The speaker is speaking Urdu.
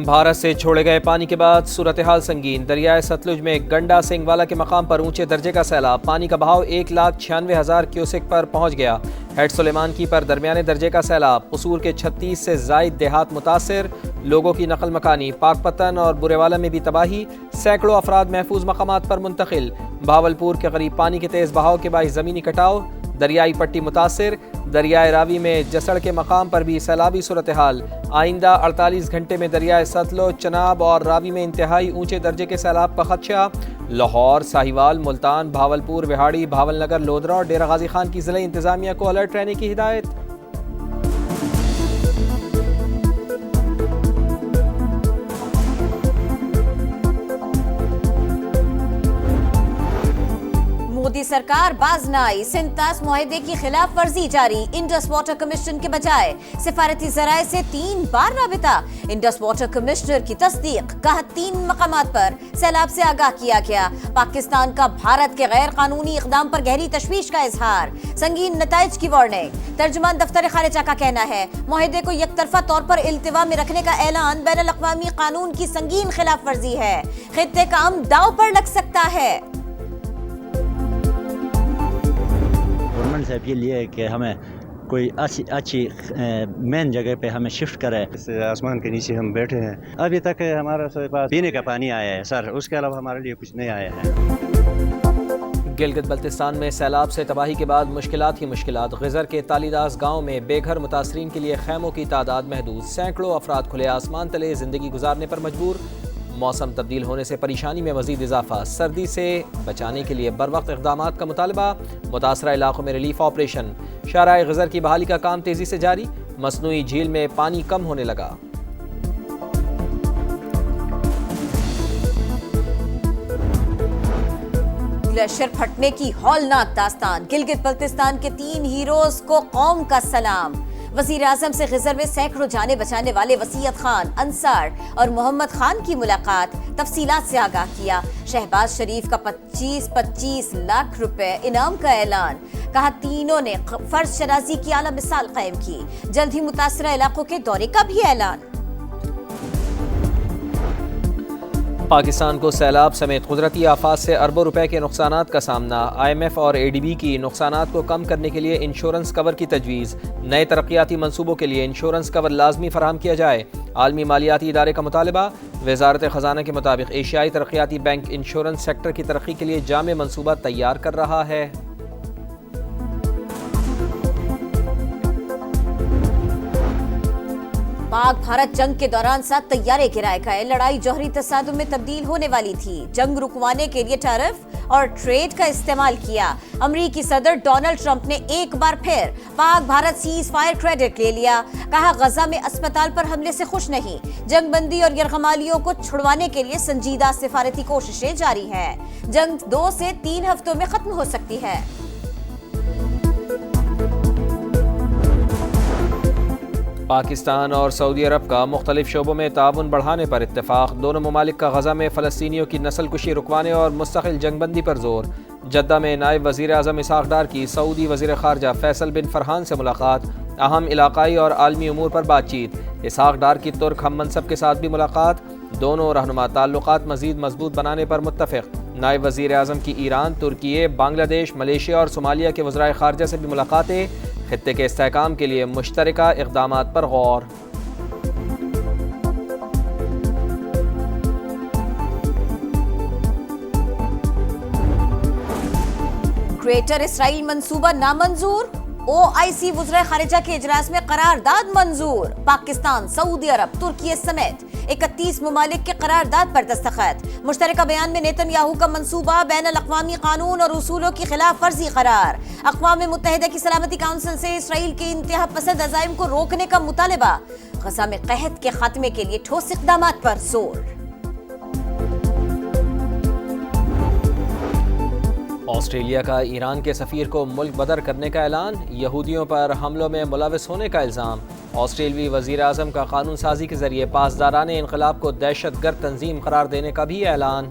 بھارت سے چھوڑے گئے پانی کے بعد صورتحال سنگین۔ دریائے ستلج میں گنڈا سنگھ والا کے مقام پر اونچے درجے کا سیلاب، پانی کا بہاؤ 1,96,000 کیوسک پر پہنچ گیا۔ ہیڈ سلیمان کی پر درمیانے درجے کا سیلاب، قصور کے 36 سے زائد دیہات متاثر، لوگوں کی نقل مکانی، پاک پتن اور برے والا میں بھی تباہی، سینکڑوں افراد محفوظ مقامات پر منتقل۔ بہاولپور کے قریب پانی کے تیز بہاؤ کے باعث زمینی کٹاؤ، دریائی پٹی متاثر۔ دریائے راوی میں جسڑ کے مقام پر بھی سیلابی صورتحال، آئندہ 48 گھنٹے میں دریائے ستلج، چناب اور راوی میں انتہائی اونچے درجے کے سیلاب کا خدشہ۔ لاہور، ساہیوال، ملتان، بہاولپور، وہاڑی، بھاول نگر، لودرا اور ڈیرہ غازی خان کی ضلعی انتظامیہ کو الرٹ رہنے کی ہدایت۔ مودی سرکار باز نہ آئی، سنتاس معاہدے کی خلاف ورزی جاری، انڈس واٹر کمیشن کے بجائے سفارتی ذرائع سے 3 بار رابطہ۔ انڈس واٹر کمشنر کی تصدیق، کہا 3 مقامات پر سیلاب سے آگاہ کیا گیا۔ پاکستان کا بھارت کے غیر قانونی اقدام پر گہری تشویش کا اظہار، سنگین نتائج کی وارننگ۔ ترجمان دفتر خارجہ کا کہنا ہے معاہدے کو یک طرفہ طور پر التوا میں رکھنے کا اعلان بین الاقوامی قانون کی سنگین خلاف ورزی ہے، خطے کا امن داؤ پر لگ سکتا ہے۔ گورنمنٹ صاحب یہ لیے کہ ہمیں کوئی اچھی مین جگہ پہ ہمیں شفٹ کرے۔ اس آسمان کے نیچے ہم بیٹھے ہیں، ابھی تک ہمارے پاس پینے کا پانی آیا ہے سر، اس کے علاوہ ہمارے لیے کچھ نہیں آیا ہے۔ گلگت بلتستان میں سیلاب سے تباہی کے بعد مشکلات ہی مشکلات۔ غزر کے تالیداس گاؤں میں بے گھر متاثرین کے لیے خیموں کی تعداد محدود، سینکڑوں افراد کھلے آسمان تلے زندگی گزارنے پر مجبور۔ موسم تبدیل ہونے سے پریشانی میں مزید اضافہ، سردی سے بچانے کے لیے بروقت اقدامات کا مطالبہ، متاثرہ علاقوں میں ریلیف آپریشن۔ شاہراہ غزر کی بحالی کا کام تیزی سے جاری، مصنوعی جھیل میں پانی کم ہونے لگا۔ گلیشر پھٹنے کی ہولناک داستان، گلگت بلتستان کے 3 ہیروز کو قوم کا سلام۔ وزیر اعظم سے غزر میں سینکڑوں جانے بچانے والے وسیعت خان، انصار اور محمد خان کی ملاقات، تفصیلات سے آگاہ کیا۔ شہباز شریف کا 25 لاکھ روپے انعام کا اعلان، کہا تینوں نے فرض شناسی کی اعلیٰ مثال قائم کی۔ جلد ہی متاثرہ علاقوں کے دورے کا بھی اعلان۔ پاکستان کو سیلاب سمیت قدرتی آفات سے اربوں روپے کے نقصانات کا سامنا، IMF اور ADB کی نقصانات کو کم کرنے کے لیے انشورنس کور کی تجویز، نئے ترقیاتی منصوبوں کے لیے انشورنس کور لازمی فراہم کیا جائے۔ عالمی مالیاتی ادارے کا مطالبہ، وزارت خزانہ کے مطابق ایشیائی ترقیاتی بینک انشورنس سیکٹر کی ترقی کے لیے جامع منصوبہ تیار کر رہا ہے۔ پاک بھارت جنگ کے دوران 7 طیارے گرائے گئے، لڑائی جوہری تصادم میں تبدیل ہونے والی تھی۔ جنگ رکوانے کے لیے ٹیرف اور ٹریڈ کا استعمال کیا۔ امریکی صدر ڈونلڈ ٹرمپ نے ایک بار پھر پاک بھارت سیز فائر کریڈٹ لے لیا، کہا غزہ میں اسپتال پر حملے سے خوش نہیں، جنگ بندی اور یرغمالیوں کو چھڑوانے کے لیے سنجیدہ سفارتی کوششیں جاری ہیں۔ جنگ 2 سے 3 ہفتوں میں ختم ہو سکتی ہے۔ پاکستان اور سعودی عرب کا مختلف شعبوں میں تعاون بڑھانے پر اتفاق، دونوں ممالک کا غزہ میں فلسطینیوں کی نسل کشی رکوانے اور مستقل جنگ بندی پر زور۔ جدہ میں نائب وزیر اعظم اسحاق ڈار کی سعودی وزیر خارجہ فیصل بن فرحان سے ملاقات، اہم علاقائی اور عالمی امور پر بات چیت۔ اسحاق ڈار کی ترک ہم منصب کے ساتھ بھی ملاقات، دونوں رہنما تعلقات مزید مضبوط بنانے پر متفق۔ نائب وزیر اعظم کی ایران، ترکیے، بنگلہ دیش، ملیشیا اور صومالیہ کے وزرائے خارجہ سے بھی ملاقاتیں، خطے کے استحکام کے لیے مشترکہ اقدامات پر غور۔ گریٹر اسرائیل منصوبہ نامنظور، OIC وزرائے خارجہ کے اجلاس میں قرارداد منظور۔ پاکستان، سعودی عرب، ترکیے سمیت 31 ممالک کے قرارداد پر دستخط۔ مشترکہ بیان میں نیتن یاہو کا منصوبہ بین الاقوامی قانون اور اصولوں کی خلاف ورزی قرار۔ اقوام متحدہ کی سلامتی کونسل سے اسرائیل کے انتہا پسند عزائم کو روکنے کا مطالبہ۔ غزہ میں قحط کے خاتمے کے لیے ٹھوس اقدامات پر زور۔ آسٹریلیا کا ایران کے سفیر کو ملک بدر کرنے کا اعلان، یہودیوں پر حملوں میں ملوث ہونے کا الزام۔ آسٹریلوی وزیر اعظم کا قانون سازی کے ذریعے پاسداران انقلاب کو دہشت گرد تنظیم قرار دینے کا بھی اعلان۔